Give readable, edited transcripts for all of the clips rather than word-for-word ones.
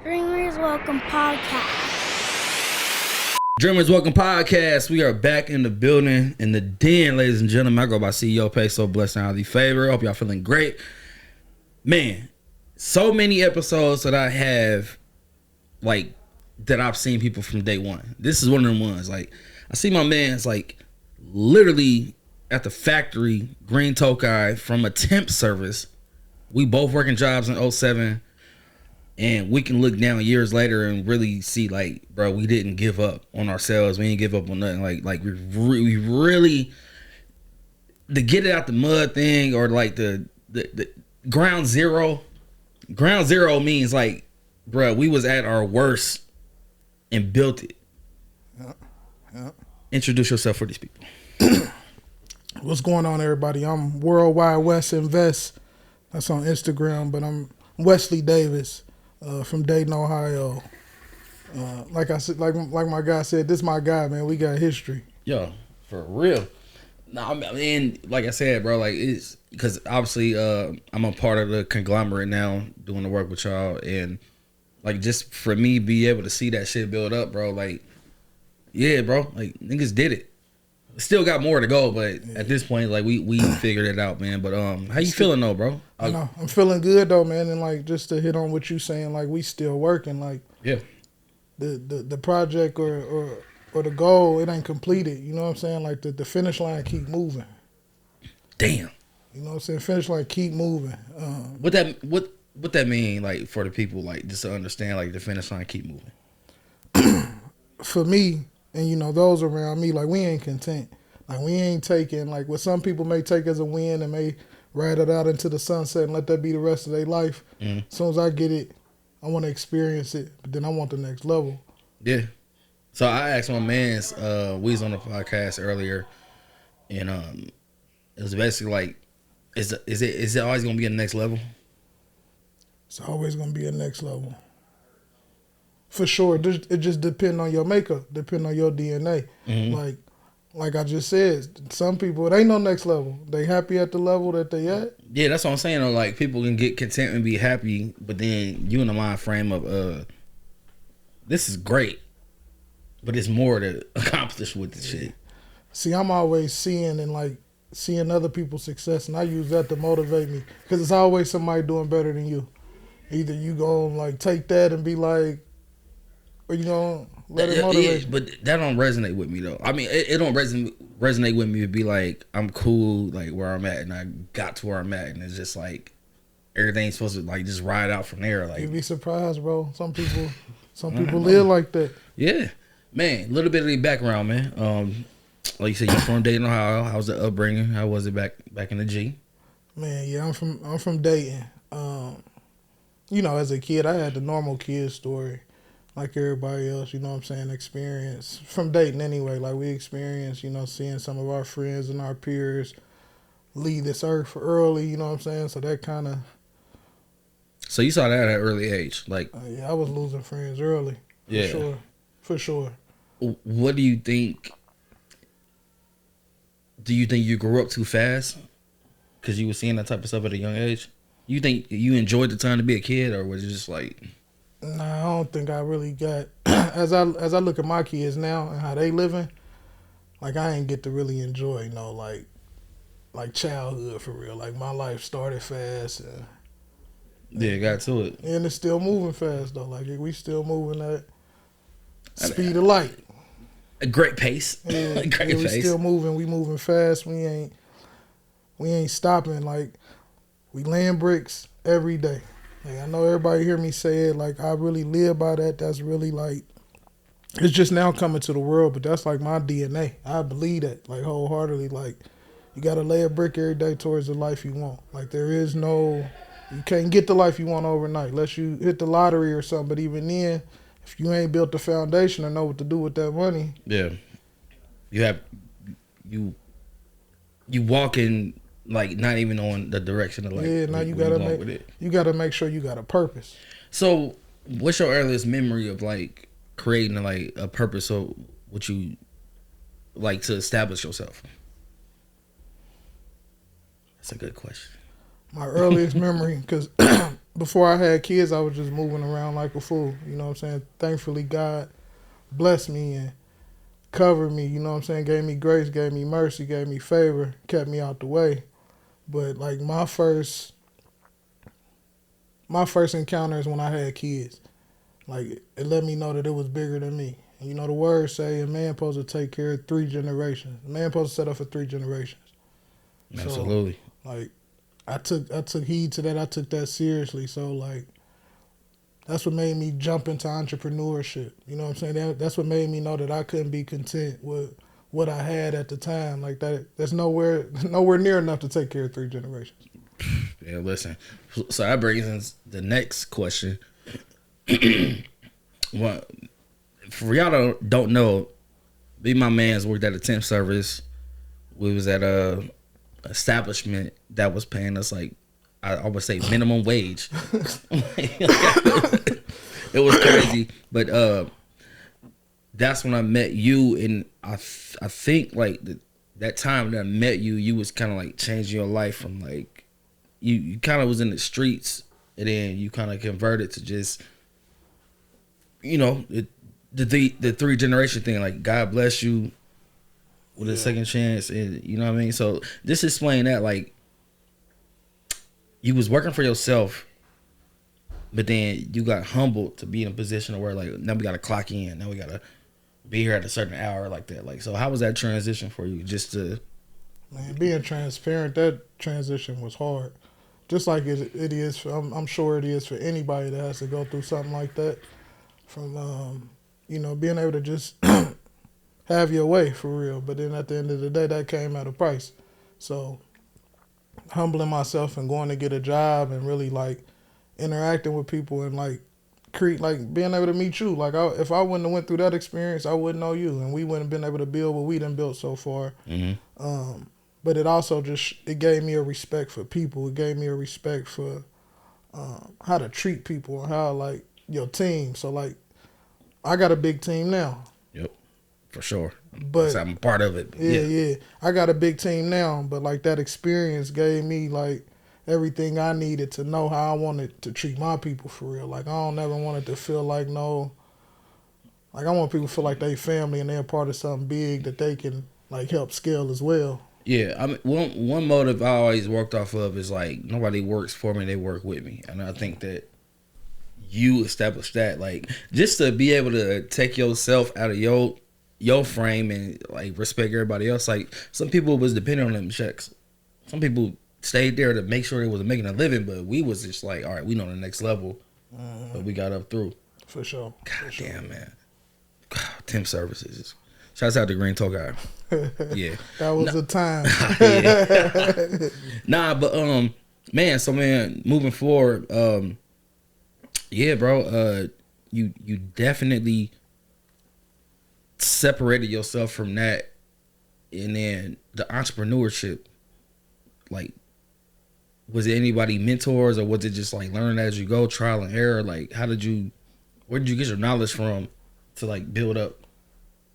Dreamers Welcome Podcast. Dreamers Welcome Podcast. We are back in the building, in the den, ladies and gentlemen. I go by CEO PESO, blessed and highly favored. Hope y'all feeling great. Man, so many episodes that I have, like, that I've seen people from day one. This is one of them ones. Like, I see my man's, like, literally at the factory, Green Tokai, from a temp service. We both working jobs in 07. And we can look down years later and really see, like, bro, we didn't give up on ourselves. We didn't give up on nothing. Like we really, the get it out the mud thing, or like the ground zero. Ground zero means like, bro, we was at our worst and built it. Yeah. Introduce yourself for these people. What's going on, everybody? I'm Worldwide West Invest. That's on Instagram, but I'm Wesley Davis. From Dayton, Ohio. Like I said, like my guy said, this is my guy, man. We got history. Yo, for real. No, I mean, like I said, bro, like it's because obviously I'm a part of the conglomerate now, doing the work with y'all, and like just for me be able to see that shit build up, bro. Like, yeah, bro, like niggas did it. Still got more to go, but at this point, like we figured it out, man. But how you feeling though, bro? I know I'm feeling good though, man. And like just to hit on what you saying, like we still working. Like yeah, the project or the goal, it ain't completed. You know what I'm saying? Like the finish line keep moving. Damn. You know what I'm saying? Finish line keep moving. What that mean, like for the people, like just to understand, like the finish line keep moving. For me. And, you know, those around me, like, we ain't content. Like, we ain't taking, like, what some people may take as a win and may ride it out into the sunset and let that be the rest of their life. Mm-hmm. As soon as I get it, I want to experience it, but then I want the next level. Yeah. So I asked my man's, we was on the podcast earlier, and it was basically like, is it always going to be a next level? It's always going to be a next level. For sure, it just depends on your makeup, depend on your DNA. Mm-hmm. Like I just said, some people, it ain't no next level. They happy at the level that they at. Yeah, that's what I'm saying. Though, like people can get content and be happy, but then you in the mind frame of this is great, but it's more to accomplish with the shit. See, I'm always seeing other people's success, and I use that to motivate me because it's always somebody doing better than you. Either you gonna like take that and be like, or you gonna let it motivate you. But that don't resonate with me though. I mean, it don't resonate with me to be like, I'm cool, like where I'm at, and I got to where I'm at, and it's just like everything's supposed to like just ride out from there. Like you'd be surprised, bro. Some people live like that. Yeah, man. A little bit of the background, man. Like you said, you're from Dayton, Ohio. How was the upbringing? How was it back in the G? Man, yeah, I'm from Dayton. You know, as a kid, I had the normal kid story. Like everybody else, you know what I'm saying, experience from Dayton anyway. Like we experienced, you know, seeing some of our friends and our peers leave this earth early, you know what I'm saying? So that kind of... So you saw that at an early age? Like, yeah, I was losing friends early. For sure. What do you think? Do you think you grew up too fast? Because you were seeing that type of stuff at a young age? You think you enjoyed the time to be a kid, or was it just like... Nah, I don't think I really got as I look at my kids now and how they living, like I ain't get to really enjoy, you know, like childhood for real. Like my life started fast and got to it. And it's still moving fast though. Like we still moving at speed of light. A great pace. Yeah, great we pace. Still moving. We moving fast. We ain't stopping. Like we laying bricks every day. Like, I know everybody hear me say it, like, I really live by that. That's really, like, it's just now coming to the world, but that's, like, my DNA. I believe that, like, wholeheartedly. Like, you got to lay a brick every day towards the life you want. Like, you can't get the life you want overnight unless you hit the lottery or something. But even then, if you ain't built the foundation or know what to do with that money. Yeah. You walk in... Like not even on the direction of like now you gotta make sure you got a purpose. So what's your earliest memory of like creating like a purpose of what you like to establish yourself? That's a good question. My earliest memory, because before I had kids, I was just moving around like a fool. You know what I'm saying? Thankfully, God blessed me and covered me. You know what I'm saying? Gave me grace, gave me mercy, gave me favor, kept me out the way. But like my first encounter is when I had kids. Like it let me know that it was bigger than me. And you know the words say a man supposed to take care of 3 generations. A man supposed to set up for 3 generations. Absolutely. So, like I took heed to that. I took that seriously. So like that's what made me jump into entrepreneurship. You know what I'm saying? That's what made me know that I couldn't be content with what I had at the time. Like that's nowhere near enough to take care of 3 generations. Yeah, listen. So that brings us the next question. Well, for y'all that don't know, me and my man's worked at a temp service. We was at a establishment that was paying us like I would say minimum wage. It was crazy, but that's when I met you, and I think like that time that I met you, you was kind of like changing your life from like you kind of was in the streets, and then you kind of converted to just the 3 generation thing. Like God bless you with a second chance, and you know what I mean. So just explain that, like you was working for yourself, but then you got humbled to be in a position where like now we got to clock in, now we got to be here at a certain hour like that. Like, so how was that transition for you? Just to being transparent, that transition was hard. Just like it is for, I'm sure it is for anybody that has to go through something like that. From being able to just have your way for real, but then at the end of the day, that came at a price. So humbling myself and going to get a job and really like interacting with people and like being able to meet you. Like if I wouldn't have went through that experience, I wouldn't know you, and we wouldn't have been able to build what we done built so far. mm-hmm. But it also it gave me a respect for people. It gave me a respect for how to treat people and how like your team. So like I got a big team now. Yep, for sure. But I'm part of it. Yeah. I got a big team now, but like that experience gave me like everything I needed to know how I wanted to treat my people for real. Like I don't ever want it to feel like I want people to feel like they family and they're part of something big that they can like help scale as well. Yeah, I mean, one motive I always worked off of is like nobody works for me; they work with me, and I think that you established that, like just to be able to take yourself out of your frame and like respect everybody else. Like some people was depending on them checks, some people stayed there to make sure they was making a living, but we was just like, all right, we know the next level, but we got up through. For sure. God damn, man. God, temp services. Shouts out to Green Toe guy. Yeah, that was a time. Nah, but man. So man, moving forward, yeah, bro. You definitely separated yourself from that, and then the entrepreneurship. Like, was it anybody mentors, or was it just like learn as you go, trial and error? Like, where did you get your knowledge from to like build up?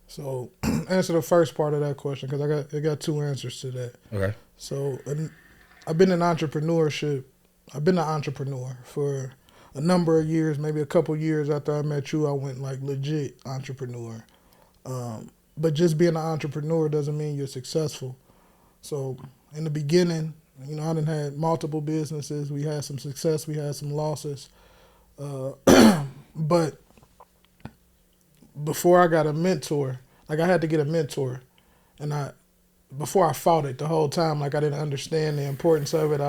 So, answer the first part of that question because I got 2 answers to that. Okay. So, I've been in entrepreneurship. I've been an entrepreneur for a number of years, maybe a couple years after I met you. I went like legit entrepreneur. But just being an entrepreneur doesn't mean you're successful. So, in the beginning, I done had multiple businesses. We had some success. We had some losses. But before I got a mentor, like I had to get a mentor, and before I fought it the whole time, like I didn't understand the importance of it.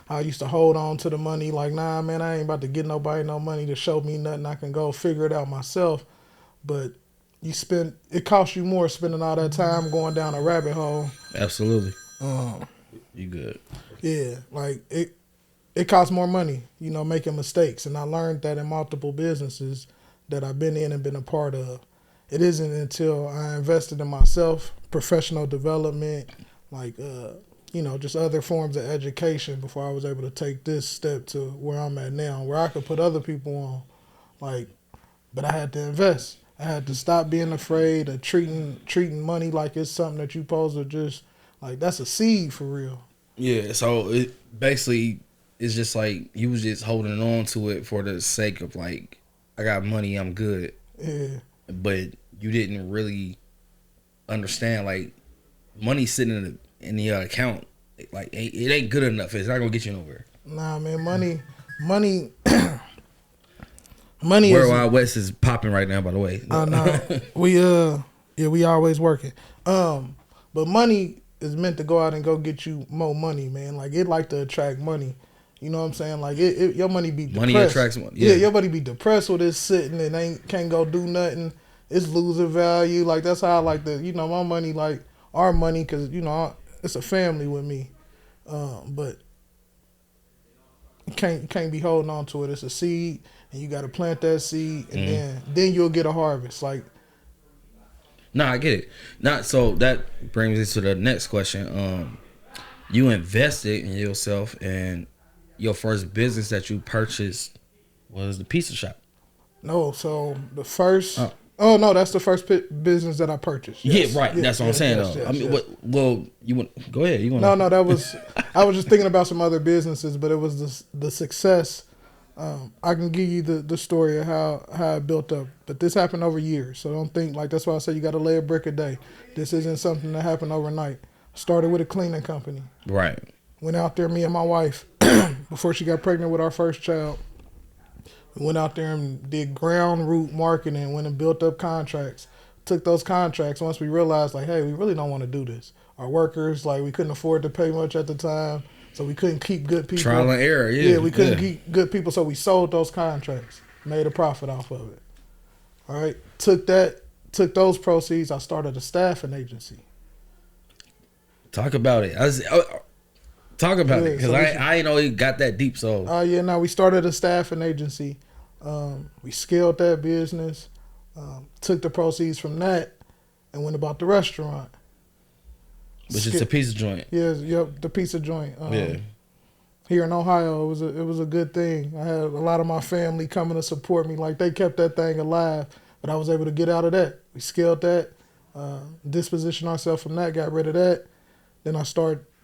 I used to hold on to the money, like, nah, man, I ain't about to get nobody no money to show me nothing. I can go figure it out myself. But it costs you more spending all that time going down a rabbit hole. Absolutely. You good? Yeah, like it costs more money, making mistakes, and I learned that in multiple businesses that I've been in and been a part of. It isn't until I invested in myself, professional development, like, just other forms of education before I was able to take this step to where I'm at now, where I could put other people on. Like, but I had to invest. I had to stop being afraid of treating money like it's something that you supposed to just, like, that's a seed for real. Yeah, so it basically it's just like you was just holding on to it for the sake of like, I got money, I'm good. Yeah. But you didn't really understand like money sitting in the account, like it ain't good enough. It's not gonna get you nowhere. Nah, man, money money is. Worldwide West is popping right now, by the way. Nah, we always working. But money is meant to go out and go get you more money, man. Like it like to attract money. You know what I'm saying? Like your money be depressed. Money attracts money. Yeah, your money be depressed with it sitting and can't go do nothing. It's losing value. Like that's how I like the my money, like our money, because it's a family with me. But you can't be holding on to it. It's a seed, and you got to plant that seed, and then you'll get a harvest. Like, nah, I get it. So that brings us to the next question. You invested in yourself, and your first business that you purchased was the pizza shop. No, so the first. Oh no, that's the first business that I purchased. Yes. Yeah, right. Yes, that's what I'm saying. Yes, though. yes, I mean, yes. well, you want go ahead. You want? No, that was. I was just thinking about some other businesses, but it was the success. I can give you the story of how it built up, but this happened over years. So don't think like that's why I say you got to lay a brick a day. This isn't something that happened overnight. Started with a cleaning company. Right. Went out there, me and my wife, before she got pregnant with our first child. We went out there and did ground root marketing, went and built up contracts. Took those contracts once we realized, like, hey, we really don't want to do this. Our workers, like, we couldn't afford to pay much at the time, so we couldn't keep good people. Trial and error, yeah. Yeah, we couldn't keep good people, so we sold those contracts, made a profit off of it. All right, took those proceeds. I started a staffing agency. Talk about it. Talk about it, because so I ain't know it got that deep. So we started a staffing agency. We scaled that business, took the proceeds from that, and went about the restaurant. Which is a pizza joint. Yep, the pizza joint. Yeah. Here in Ohio, it was a good thing. I had a lot of my family coming to support me. Like, they kept that thing alive, but I was able to get out of that. We scaled that, dispositioned ourselves from that, got rid of that.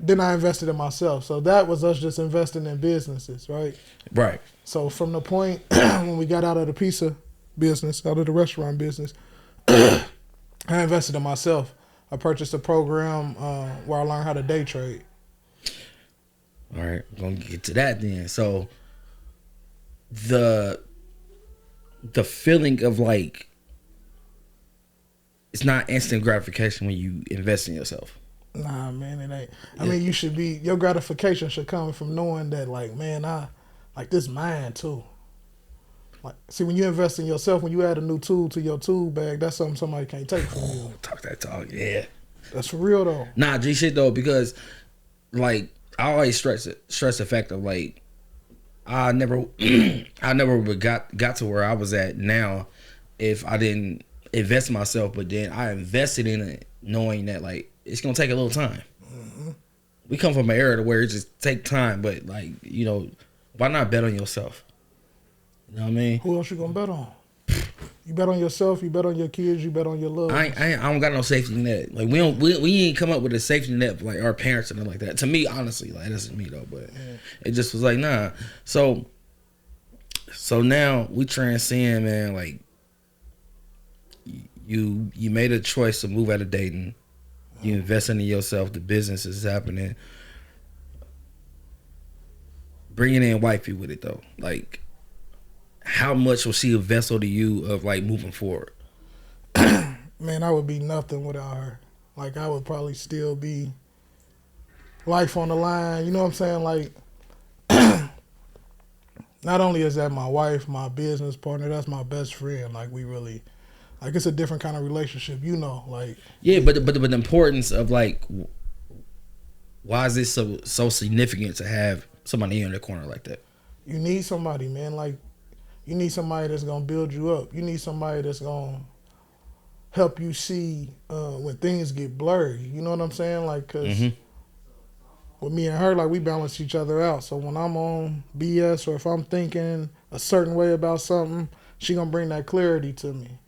Then I invested in myself. So that was us just investing in businesses, right? Right. So from the point when we got out of the pizza business, out of the restaurant business, I invested in myself. I purchased a program where I learned how to day trade. All right, we're gonna get to that then. So the feeling of like, it's not instant gratification when you invest in yourself. Nah, man, it ain't. I mean, your gratification should come from knowing that, like, man, this mine too. Like, see, when you invest in yourself, when you add a new tool to your tool bag, that's something somebody can't take from you. Talk that talk, yeah. That's for real though. Nah, G shit though, because like I always stress the fact of like I never would got to where I was at now if I didn't invest in myself, but then I invested in it knowing that like it's gonna take a little time. Mm-hmm. We come from an era to where it just take time, but like, why not bet on yourself? You know what I mean? Who else you gonna bet on? You bet on yourself, you bet on your kids, you bet on your loved ones. I don't got no safety net. Like we ain't come up with a safety net for like our parents and nothing like that. To me, honestly, like that's me though, but it just was like, nah. So now we transcend, man, like you made a choice to move out of Dayton. You invest in yourself. The business is happening. Bringing in wifey with it though, like how much was she a vessel to you of like moving forward? Man, I would be nothing without her. Like, I would probably still be life on the line. You know what I'm saying? Like, not only is that my wife, my business partner, that's my best friend. Like, we really, like, it's a different kind of relationship, like. Yeah, but the importance of like, why is this so significant to have somebody in the corner like that? You need somebody, man. Like, you need somebody that's gonna build you up. You need somebody that's gonna help you see when things get blurry. You know what I'm saying? Like, cause with me and her, like, we balance each other out. So when I'm on BS or if I'm thinking a certain way about something, she gonna bring that clarity to me.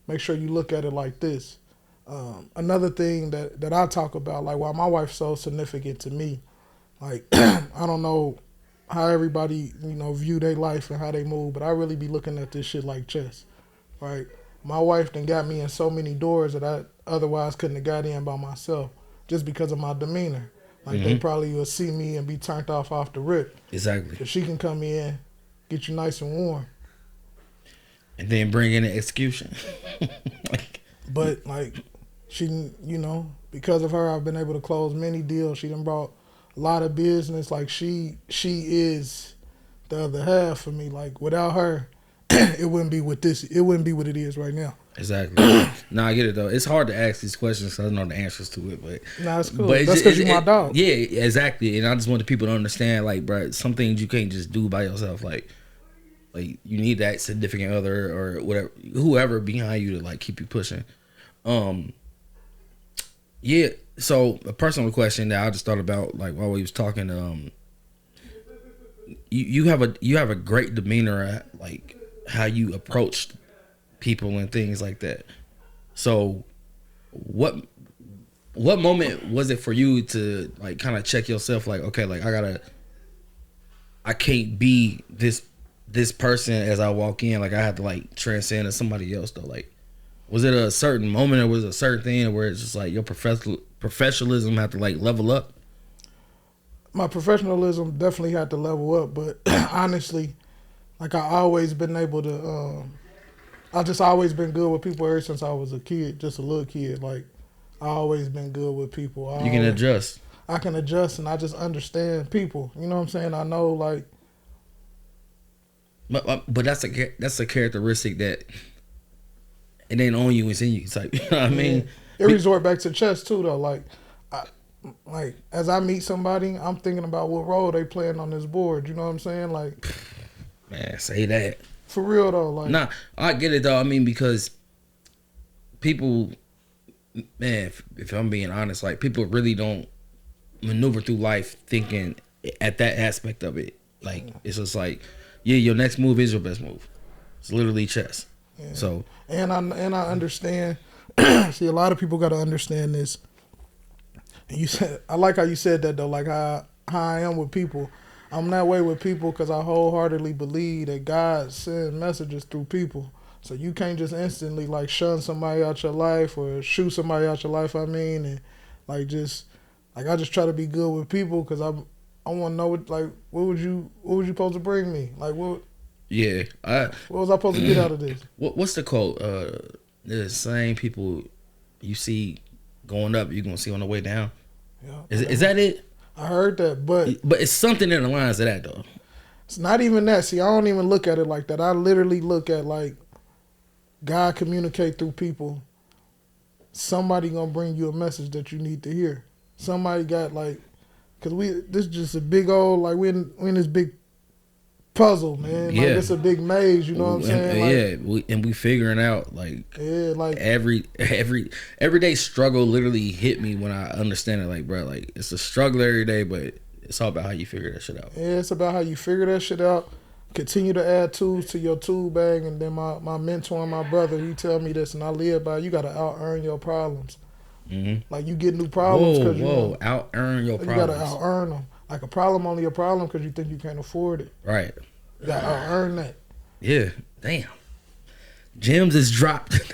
Make sure you look at it like this. Another thing that I talk about, like, why my wife's so significant to me, like, I don't know how everybody, view their life and how they move, but I really be looking at this shit like chess, right? My wife done got me in so many doors that I otherwise couldn't have got in by myself just because of my demeanor. Like, they probably would see me and be turned off the rip. Exactly. Because she can come in, get you nice and warm. And then bring in the execution. But, like, she, because of her, I've been able to close many deals. She done brought a lot of business. Like, she is the other half for me. Like, without her, it wouldn't be what it is right now. Exactly. No, I get it though. It's hard to ask these questions because I don't know the answers to it, but nah, it's cool. That's because you're my dog. Yeah, exactly. And I just want the people to understand, like, bro, some things you can't just do by yourself. Like you need that significant other or whatever, whoever behind you to like keep you pushing. Yeah. So a personal question that I just thought about, like while we was talking, you have a great demeanor at like how you approached people and things like that. So what moment was it for you to like kind of check yourself, like, okay, like I can't be this person as I walk in, like I have to like transcend to somebody else though? Like, was it a certain moment or was it a certain thing where it's just like your professionalism had to like level up? My professionalism definitely had to level up, but honestly, like I always been able to I just always been good with people ever since I was a kid, just a little kid. Like, I always been good with people. You can adjust. I can adjust, and I just understand people. You know what I'm saying? I know, like. But that's a characteristic that it ain't on you, it's in you. Type. You know what I mean? It resort back to chess too, though. Like as I meet somebody, I'm thinking about what role they playing on this board. You know what I'm saying? Like, man, say that. For real though, like, nah, I get it though. I mean, because people, man, if I'm being honest, like people really don't maneuver through life thinking at that aspect of it. Like it's just like, yeah, your next move is your best move. It's literally chess. Yeah. So and I understand. See, a lot of people got to understand this. And you said, I like how you said that though. Like how I am with people. I'm that way with people because I wholeheartedly believe that God sends messages through people. So you can't just instantly like shun somebody out your life or shoot somebody out your life. I mean, and like I just try to be good with people because I want to know what was you supposed to bring me? Like what? Yeah, what was I supposed to get out of this? What's the quote? The same people you see going up, you're gonna see on the way down. Yeah, is that it? I heard that, but it's something in the lines of that though. It's not even that. See, I don't even look at it like that. I literally look at like God communicate through people. Somebody gonna bring you a message that you need to hear. Somebody got like, cause this is just a big old like we in this big puzzle, man. Like it's a big maze. You know what I'm saying? Like, we figuring out like like everyday struggle literally hit me when I understand it. Like, bro, like it's a struggle every day, but it's all about how you figure that shit out. Yeah, it's about how you figure that shit out. Continue to add tools to your tool bag, and then my mentor and my brother, he tell me this, and I live by. You gotta out earn your problems. Mm-hmm. Like you get new problems because out earn your problems. You gotta out earn them. Like a problem only a problem because you think you can't afford it. Right. You gotta out earn that. Yeah. Damn. Gems is dropped.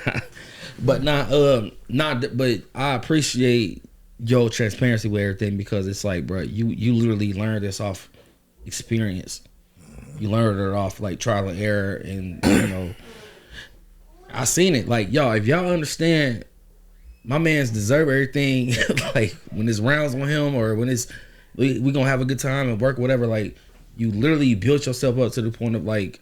But but I appreciate your transparency with everything because it's like, bro, you literally learned this off experience. You learned it off like trial and error, and I seen it. Like, y'all, if y'all understand, my man's deserve everything. Like when it's rounds on him, or when it's we gonna have a good time and work, whatever. Like you literally built yourself up to the point of like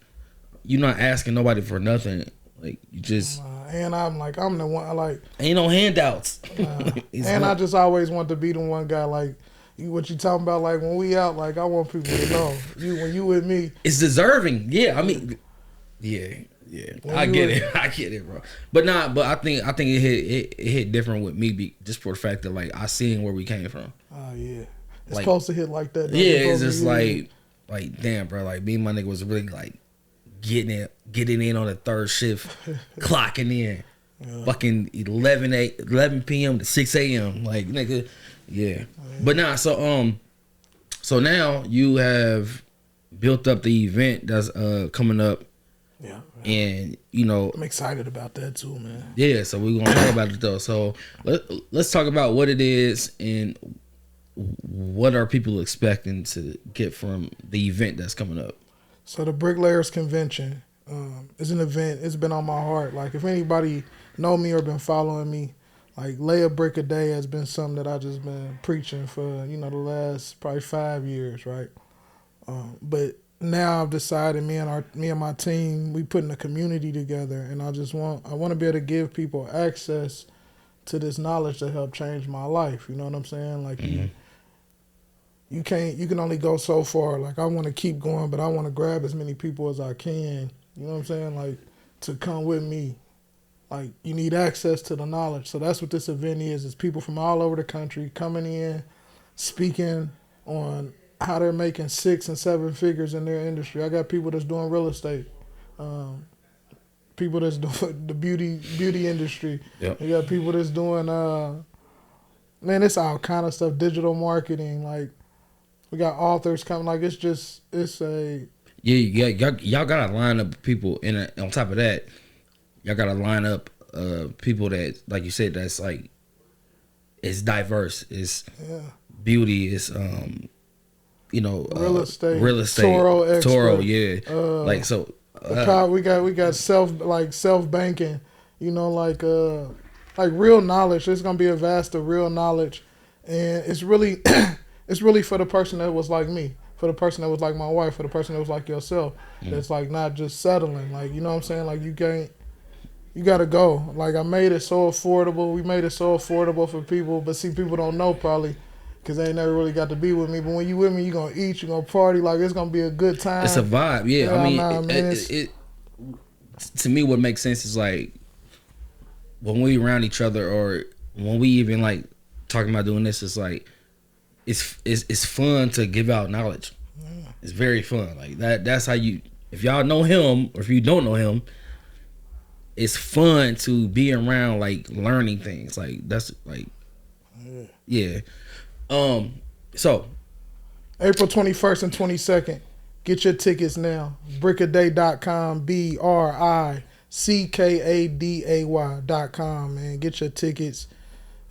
you're not asking nobody for nothing. Like you just and I'm the one. Like ain't no handouts. And I just always want to be the one guy like. What you talking about? Like when we out, like I want people to know when you with me, it's deserving. Yeah, I mean, yeah. I get it, bro. But I think it hit different with me, just for the fact that like I seen where we came from. Oh yeah, it's like, supposed to hit like that. Yeah, it's just like damn, bro. Like me and my nigga was really like getting in on the third shift, clocking in, fucking 11 p.m. to 6 a.m. Like nigga. Yeah, but so now you have built up the event that's coming up. Yeah. And you know, I'm excited about that too, man. Yeah, so we're gonna talk about it though. So let's talk about what it is and what are people expecting to get from the event that's coming up. So the Bricklayers Convention is an event. It's been on my heart. Like if anybody know me or been following me, like lay a brick a day has been something that I just been preaching for the last probably 5 years, right? But now I've decided me and my team, we putting a community together, and I want to be able to give people access to this knowledge to help change my life. You know what I'm saying? Like you can only go so far. Like I want to keep going, but I want to grab as many people as I can. You know what I'm saying? Like to come with me. Like you need access to the knowledge. So that's what this event is. It's people from all over the country coming in, speaking on how they're making 6 and 7 figures in their industry. I got people that's doing real estate, people that's doing the beauty industry. Yep. You got people that's doing man, it's all kind of stuff, digital marketing. Like we got authors coming. Like Y'all gotta line up people on top of that. Y'all gotta line up people that, like you said, that's like it's diverse. It's beauty. It's real estate, Toro, yeah. Like so, we got self banking, like real knowledge. It's gonna be a vast of real knowledge, and it's really it's really for the person that was like me, for the person that was like my wife, for the person that was like yourself. That's like not just settling. Like you know what I'm saying. Like you gotta go. Like I made it so affordable. We made it so affordable for people, but see, people don't know probably. Cause they ain't never really got to be with me, but when you with me, you gonna eat, you gonna party, like it's gonna be a good time. It's a vibe, yeah. I mean, it to me, what makes sense is like when we around each other, or when we even like talking about doing this, it's like it's fun to give out knowledge. Yeah. It's very fun, like that. That's how you. If y'all know him, or if you don't know him, it's fun to be around, like learning things. Like that's like, yeah. So April 21st and 22nd, get your tickets now. Brickaday.com, BRICKADAY.com, man. Get your tickets.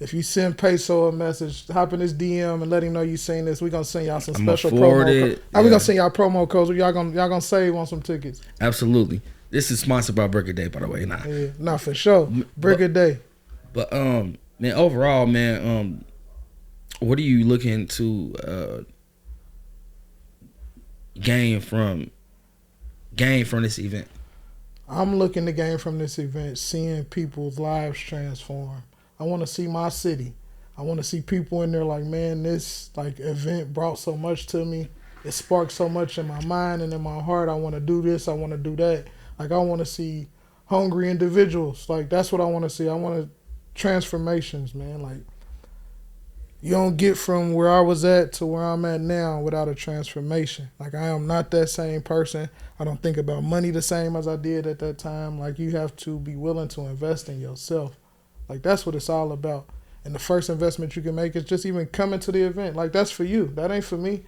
If you send PESO a message, hop in this DM and let him know you seen this. We're gonna send y'all some special promo codes. We're gonna send y'all promo codes. Y'all gonna save on some tickets. Absolutely. This is sponsored by Brickaday, by the way. Nah, for sure. Brickaday. But man, overall, man, what are you looking to gain from this event? I'm looking to gain from this event, seeing people's lives transform. I want to see my city. I want to see people in there like, man, this like event brought so much to me. It sparked so much in my mind and in my heart. I want to do this. I want to do that. Like I want to see hungry individuals. Like that's what I want to see. I want transformations, man. Like you don't get from where I was at to where I'm at now without a transformation. Like I am not that same person. I don't think about money the same as I did at that time. Like you have to be willing to invest in yourself. Like that's what it's all about. And the first investment you can make is just even coming to the event. Like that's for you. That ain't for me.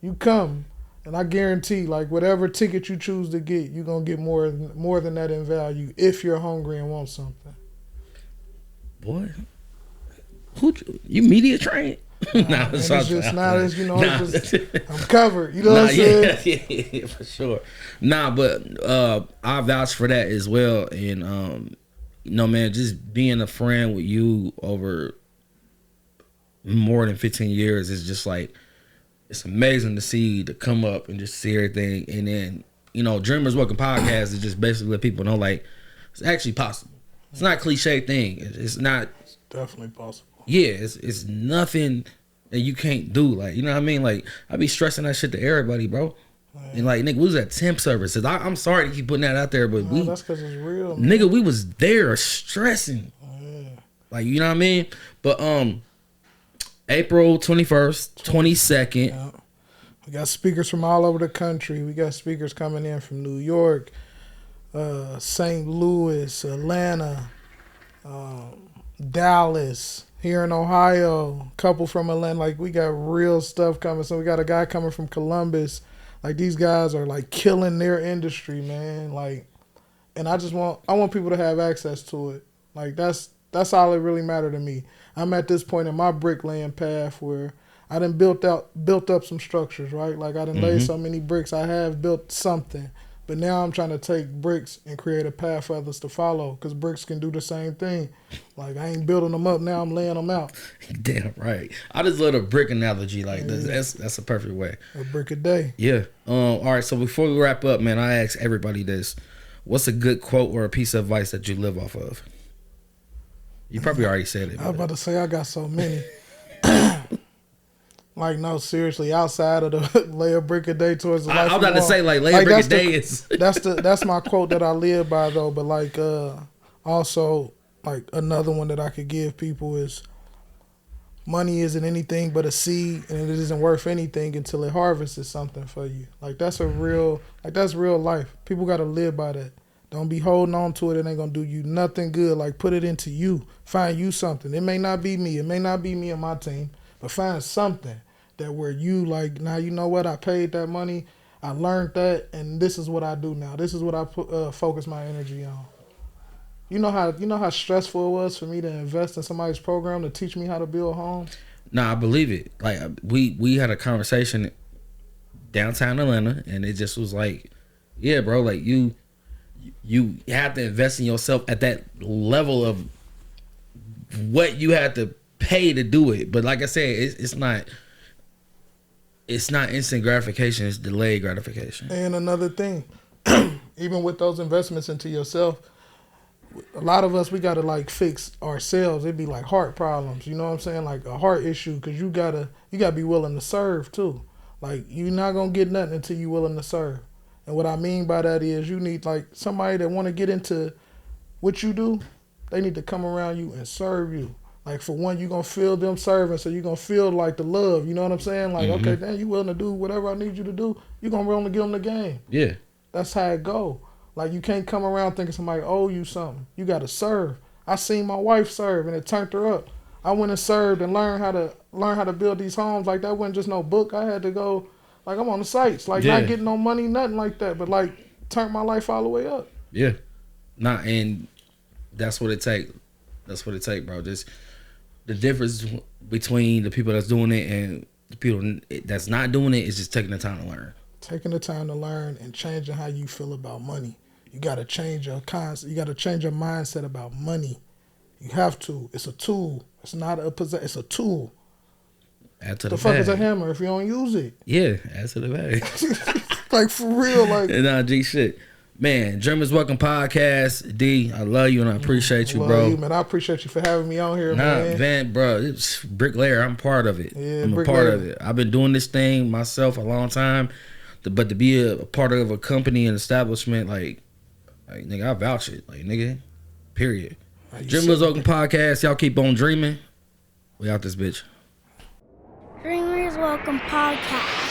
You come, and I guarantee, like whatever ticket you choose to get, you're gonna get more than that in value if you're hungry and want something. Boy. You media trained? Nah, it's just not as I'm covered. You know what I'm saying? Yeah, for sure. Nah, but I vouch for that as well. And man, just being a friend with you over more than 15 years is just like, it's amazing to see to come up and just see everything. And then Dreamers Welcome Podcast is just basically let people know like it's actually possible. It's not a cliche thing. It's not. It's definitely possible. Yeah, it's nothing that you can't do. Like, you know what I mean? Like, I be stressing that shit to everybody, bro. Man. And like, nigga, we was at temp services. I'm sorry to keep putting that out there, but that's because it's real, man. Nigga, we was there stressing. Yeah. Like, you know what I mean? But April 21st, 22nd. Yeah. We got speakers from all over the country. We got speakers coming in from New York, St. Louis, Atlanta, Dallas, here in Ohio, couple from Atlanta. Like we got real stuff coming. So we got a guy coming from Columbus. Like these guys are like killing their industry, man. Like, and I want people to have access to it. Like that's all that really matter to me. I'm at this point in my bricklaying path where I done built up some structures, right? Like I done laid so many bricks. I have built something. But now I'm trying to take bricks and create a path for others to follow, because bricks can do the same thing. Like, I ain't building them up, now I'm laying them out. Damn right. I just love a brick analogy. Like, that's a perfect way. A brick a day. Yeah. All right, so before we wrap up, man, I ask everybody this. What's a good quote or a piece of advice that you live off of? You probably already said it. I was about to say, I got so many. Like, no, seriously, outside of the lay a brick a day towards the life I'm about to say, like, lay a brick a day is... That's my quote that I live by, though. But, like, also, like, another one that I could give people is, money isn't anything but a seed, and it isn't worth anything until it harvests something for you. Like, that's real life. People got to live by that. Don't be holding on to it. It ain't going to do you nothing good. Like, put it into you. Find you something. It may not be me. It may not be me and my team. But find something that where you like, now you know what, I paid that money, I learned that, and this is what I do now. This is what I focus my energy on. You know how stressful it was for me to invest in somebody's program to teach me how to build homes? Nah, I believe it. Like, we had a conversation downtown Atlanta, and it just was like, yeah, bro, like you have to invest in yourself at that level of what you have to pay to do it. But like I said, it's not instant gratification, it's delayed gratification. And another thing, even with those investments into yourself, a lot of us, we gotta like fix ourselves. It'd be like heart problems, you know what I'm saying? Like a heart issue, because you gotta be willing to serve too. Like, you're not gonna get nothing until you're willing to serve. And what I mean by that is, you need like somebody that want to get into what you do. They need to come around you and serve you. Like, for one, you're going to feel them serving, so you're going to feel like the love, you know what I'm saying? Like, okay, then you willing to do whatever I need you to do, you're going to be able to give them the game. Yeah. That's how it go. Like, you can't come around thinking somebody owe you something. You got to serve. I seen my wife serve, and it turned her up. I went and served and learned how to build these homes. Like, that wasn't just no book. I had to go, like, I'm on the sites. Like, not getting no money, nothing like that, but, like, turned my life all the way up. Yeah. Nah, and that's what it take. That's what it take, bro. Just... the difference between the people that's doing it and the people that's not doing it is just taking the time to learn. Taking the time to learn and changing how you feel about money. You got to change your concept. You got to change your mindset about money. You have to. It's a tool. It's not a possession. It's a tool. Add to the fuck is a hammer if you don't use it? Yeah, add to the bag. Like, for real, like. Nah, G shit. Man, Germans Welcome Podcast. D, I love you and I appreciate you, bro. You, man. I appreciate you for having me on here, man. Bro, it's bricklayer. I'm part of it. Yeah, I'm a part of it. I've been doing this thing myself a long time, but to be a part of a company and establishment, like nigga, I vouch it. Like, nigga, period. Germans Welcome Podcast. Y'all keep on dreaming. We out this bitch. Dreamers Welcome Podcast.